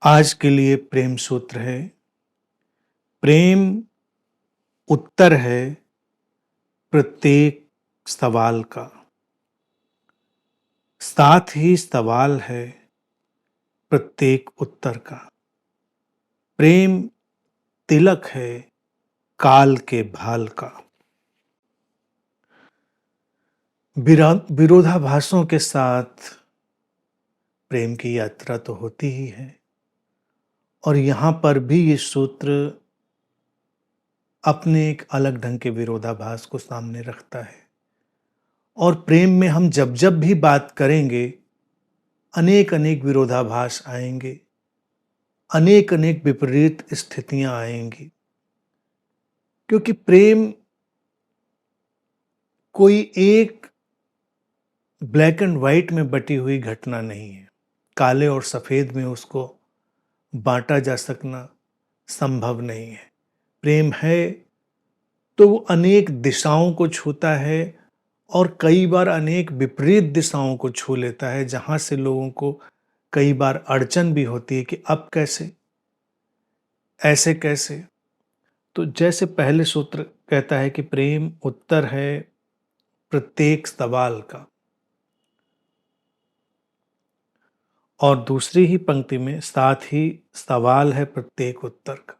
आज के लिए प्रेम सूत्र है। प्रेम उत्तर है प्रत्येक सवाल का। साथ ही सवाल है प्रत्येक उत्तर का। प्रेम तिलक है काल के भाल का। विरोधाभासों के साथ प्रेम की यात्रा तो होती ही है, और यहाँ पर भी ये सूत्र अपने एक अलग ढंग के विरोधाभास को सामने रखता है। और प्रेम में हम जब जब भी बात करेंगे, अनेक अनेक विरोधाभास आएंगे, अनेक अनेक विपरीत स्थितियां आएंगी, क्योंकि प्रेम कोई एक ब्लैक एंड व्हाइट में बटी हुई घटना नहीं है। काले और सफेद में उसको बांटा जा सकना संभव नहीं है। प्रेम है तो वो अनेक दिशाओं को छूता है, और कई बार अनेक विपरीत दिशाओं को छू लेता है, जहां से लोगों को कई बार अड़चन भी होती है कि अब कैसे, ऐसे कैसे। तो जैसे पहले सूत्र कहता है कि प्रेम उत्तर है प्रत्येक सवाल का, और दूसरी ही पंक्ति में साथ ही सवाल है प्रत्येक उत्तर का।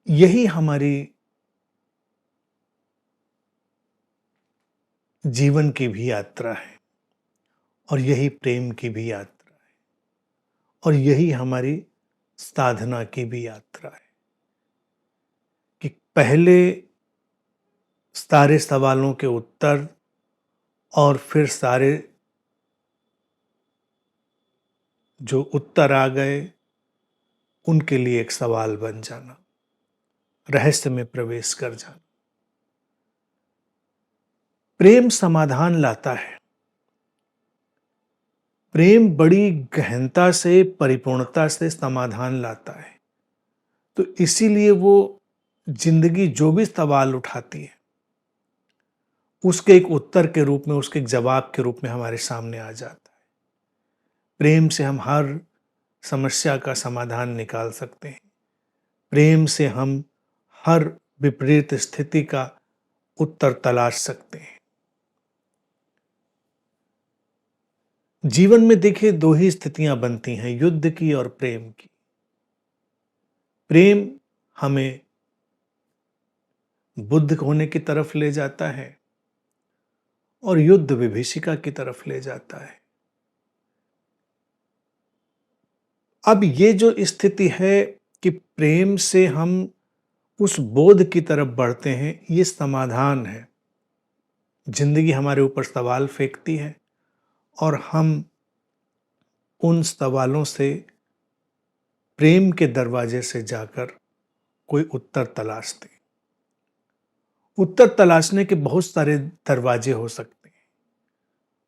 यही हमारी जीवन की भी यात्रा है, और यही प्रेम की भी यात्रा है, और यही हमारी साधना की भी यात्रा है कि पहले सारे सवालों के उत्तर, और फिर सारे जो उत्तर आ गए उनके लिए एक सवाल बन जाना, रहस्य में प्रवेश कर जाना। प्रेम समाधान लाता है। प्रेम बड़ी गहनता से, परिपूर्णता से समाधान लाता है। तो इसीलिए वो जिंदगी जो भी सवाल उठाती है, उसके एक उत्तर के रूप में, उसके एक जवाब के रूप में हमारे सामने आ जाता है। प्रेम से हम हर समस्या का समाधान निकाल सकते हैं। प्रेम से हम हर विपरीत स्थिति का उत्तर तलाश सकते हैं। जीवन में देखिए, दो ही स्थितियां बनती हैं, युद्ध की और प्रेम की। प्रेम हमें बुद्ध होने की तरफ ले जाता है, और युद्ध विभीषिका की तरफ ले जाता है। अब ये जो स्थिति है कि प्रेम से हम उस बोध की तरफ बढ़ते हैं, ये समाधान है। जिंदगी हमारे ऊपर सवाल फेंकती है, और हम उन सवालों से प्रेम के दरवाजे से जाकर कोई उत्तर तलाशते हैं। उत्तर तलाशने के बहुत सारे दरवाजे हो सकते हैं।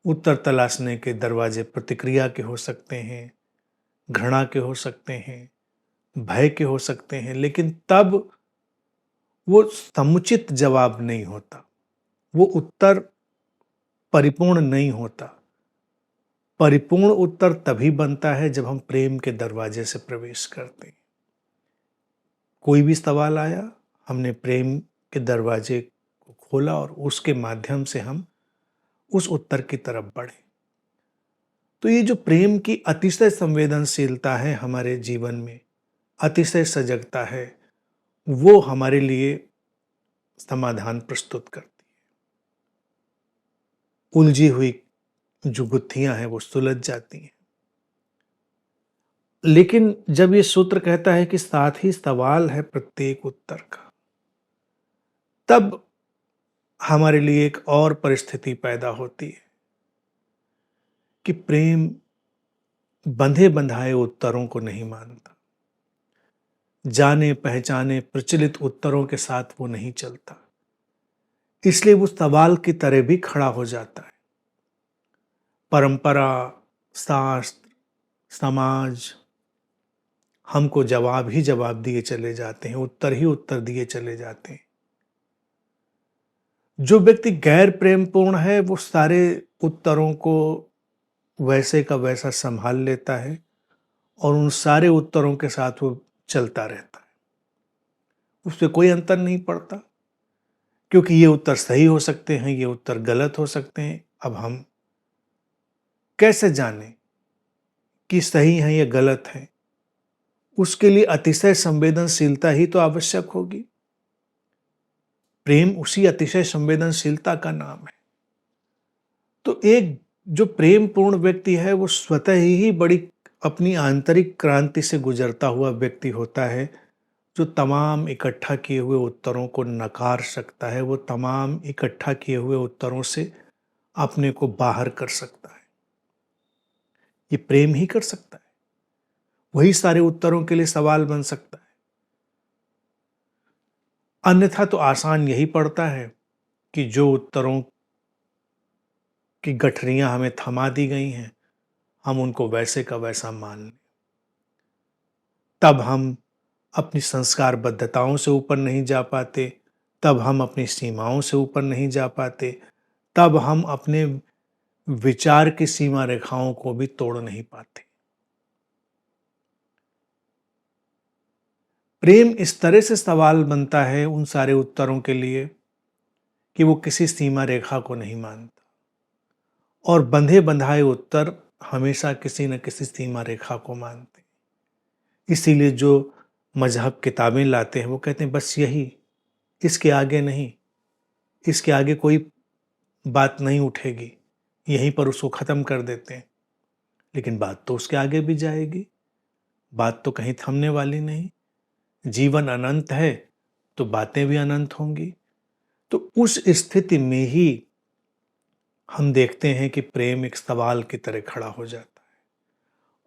उत्तर तलाशने के दरवाजे प्रतिक्रिया के हो सकते हैं, घृणा के हो सकते हैं, भय के हो सकते हैं, लेकिन तब वो समुचित जवाब नहीं होता, वो उत्तर परिपूर्ण नहीं होता। परिपूर्ण उत्तर तभी बनता है जब हम प्रेम के दरवाजे से प्रवेश करते हैं। कोई भी सवाल आया, हमने प्रेम के दरवाजे को खोला, और उसके माध्यम से हम उस उत्तर की तरफ बढ़े। तो ये जो प्रेम की अतिशय संवेदनशीलता है हमारे जीवन में, अतिशय सजगता है, वो हमारे लिए समाधान प्रस्तुत करती है। उलझी हुई जो गुत्थियां हैं वो सुलझ जाती हैं। लेकिन जब ये सूत्र कहता है कि साथ ही सवाल है प्रत्येक उत्तर का, तब हमारे लिए एक और परिस्थिति पैदा होती है कि प्रेम बंधे बंधाए उत्तरों को नहीं मानता। जाने पहचाने प्रचलित उत्तरों के साथ वो नहीं चलता, इसलिए वो सवाल की तरह भी खड़ा हो जाता है। परंपरा, शास्त्र, समाज हमको जवाब ही जवाब दिए चले जाते हैं, उत्तर ही उत्तर दिए चले जाते हैं। जो व्यक्ति गैर प्रेमपूर्ण है, वो सारे उत्तरों को वैसे का वैसा संभाल लेता है और उन सारे उत्तरों के साथ वो चलता रहता है। उससे कोई अंतर नहीं पड़ता, क्योंकि ये उत्तर सही हो सकते हैं, ये उत्तर गलत हो सकते हैं। अब हम कैसे जानें कि सही है या गलत है? उसके लिए अतिशय संवेदनशीलता ही तो आवश्यक होगी। प्रेम उसी अतिशय संवेदनशीलता का नाम है। तो एक जो प्रेम पूर्ण व्यक्ति है वो स्वतः ही बड़ी अपनी आंतरिक क्रांति से गुजरता हुआ व्यक्ति होता है, जो तमाम इकट्ठा किए हुए उत्तरों को नकार सकता है, वो तमाम इकट्ठा किए हुए उत्तरों से अपने को बाहर कर सकता है। ये प्रेम ही कर सकता है, वही सारे उत्तरों के लिए सवाल बन सकता है। अन्यथा तो आसान यही पड़ता है कि जो उत्तरों की गठरियां हमें थमा दी गई हैं, हम उनको वैसे का वैसा मान लें। तब हम अपनी संस्कारबद्धताओं से ऊपर नहीं जा पाते, तब हम अपनी सीमाओं से ऊपर नहीं जा पाते, तब हम अपने विचार की सीमा रेखाओं को भी तोड़ नहीं पाते। प्रेम इस तरह से सवाल बनता है उन सारे उत्तरों के लिए कि वो किसी सीमा रेखा को नहीं मानता, और बंधे बंधाए उत्तर हमेशा किसी न किसी सीमा रेखा को मानते हैं। इसीलिए जो मजहब किताबें लाते हैं वो कहते हैं बस यही, इसके आगे नहीं, इसके आगे कोई बात नहीं उठेगी, यहीं पर उसको ख़त्म कर देते हैं। लेकिन बात तो उसके आगे भी जाएगी, बात तो कहीं थमने वाली नहीं। जीवन अनंत है तो बातें भी अनंत होंगी। तो उस स्थिति में ही हम देखते हैं कि प्रेम एक सवाल की तरह खड़ा हो जाता है।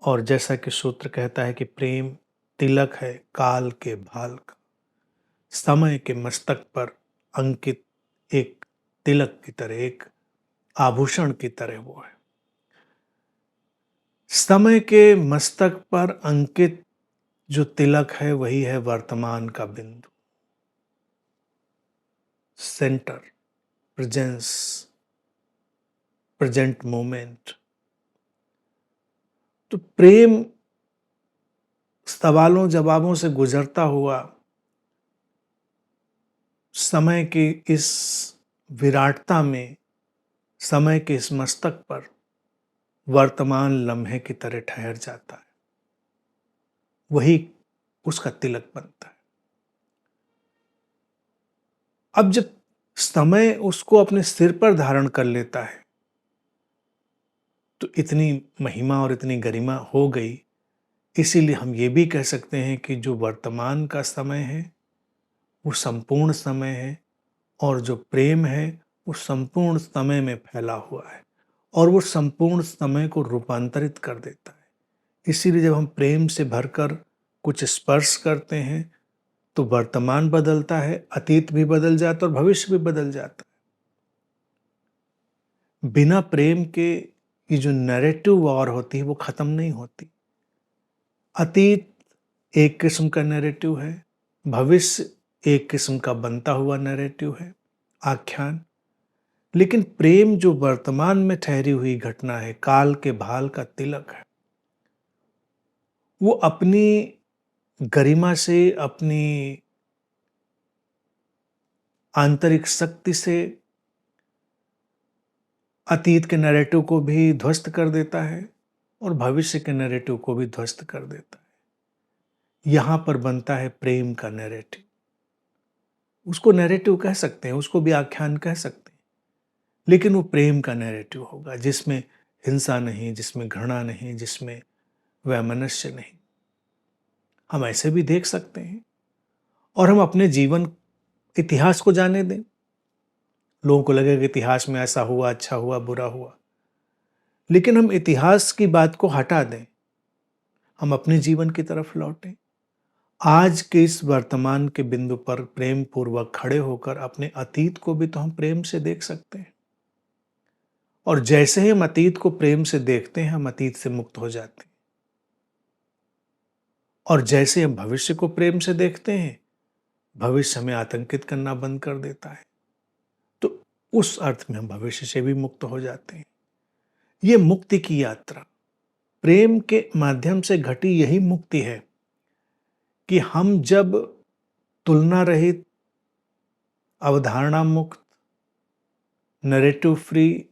और जैसा कि सूत्र कहता है कि प्रेम तिलक है काल के भाल का, समय के मस्तक पर अंकित एक तिलक की तरह, एक आभूषण की तरह वो है। समय के मस्तक पर अंकित जो तिलक है वही है वर्तमान का बिंदु, सेंटर, प्रेजेंस, प्रेजेंट मोमेंट। तो प्रेम सवालों जवाबों से गुजरता हुआ समय की इस विराटता में, समय के इस मस्तक पर वर्तमान लम्हे की तरह ठहर जाता है। वही उसका तिलक बनता है। अब जब समय उसको अपने सिर पर धारण कर लेता है तो इतनी महिमा और इतनी गरिमा हो गई। इसीलिए हम ये भी कह सकते हैं कि जो वर्तमान का समय है वो संपूर्ण समय है, और जो प्रेम है वो संपूर्ण समय में फैला हुआ है, और वो संपूर्ण समय को रूपांतरित कर देता है। इसीलिए जब हम प्रेम से भरकर कुछ स्पर्श करते हैं तो वर्तमान बदलता है, अतीत भी बदल जाता है और भविष्य भी बदल जाता है। बिना प्रेम के ये जो नैरेटिव वॉर होती है वो खत्म नहीं होती। अतीत एक किस्म का नैरेटिव है, भविष्य एक किस्म का बनता हुआ नैरेटिव है, आख्यान। लेकिन प्रेम जो वर्तमान में ठहरी हुई घटना है, काल के भाल का तिलक है, वो अपनी गरिमा से, अपनी आंतरिक शक्ति से अतीत के नैरेटिव को भी ध्वस्त कर देता है और भविष्य के नैरेटिव को भी ध्वस्त कर देता है। यहां पर बनता है प्रेम का नैरेटिव। उसको नैरेटिव कह सकते हैं, उसको भी आख्यान कह सकते हैं, लेकिन वो प्रेम का नैरेटिव होगा जिसमें हिंसा नहीं, जिसमें घृणा नहीं, जिसमें वैमनस्य नहीं। हम ऐसे भी देख सकते हैं, और हम अपने जीवन इतिहास को जाने दें। लोगों को लगेगा कि इतिहास में ऐसा हुआ, अच्छा हुआ, बुरा हुआ, लेकिन हम इतिहास की बात को हटा दें, हम अपने जीवन की तरफ लौटें। आज के इस वर्तमान के बिंदु पर प्रेम पूर्वक खड़े होकर अपने अतीत को भी तो हम प्रेम से देख सकते हैं, और जैसे ही हम अतीत को प्रेम से देखते हैं हम अतीत से मुक्त हो जाते हैं, और जैसे हम भविष्य को प्रेम से देखते हैं भविष्य हमें आतंकित करना बंद कर देता है। तो उस अर्थ में हम भविष्य से भी मुक्त हो जाते हैं। ये मुक्ति की यात्रा, प्रेम के माध्यम से घटी यही मुक्ति है कि हम जब तुलना रहित, अवधारणा मुक्त, नैरेटिव फ्री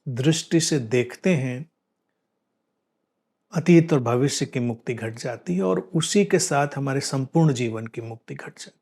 दृष्टि से देखते हैं, अतीत और भविष्य की मुक्ति घट जाती है और उसी के साथ हमारे संपूर्ण जीवन की मुक्ति घट जाती है।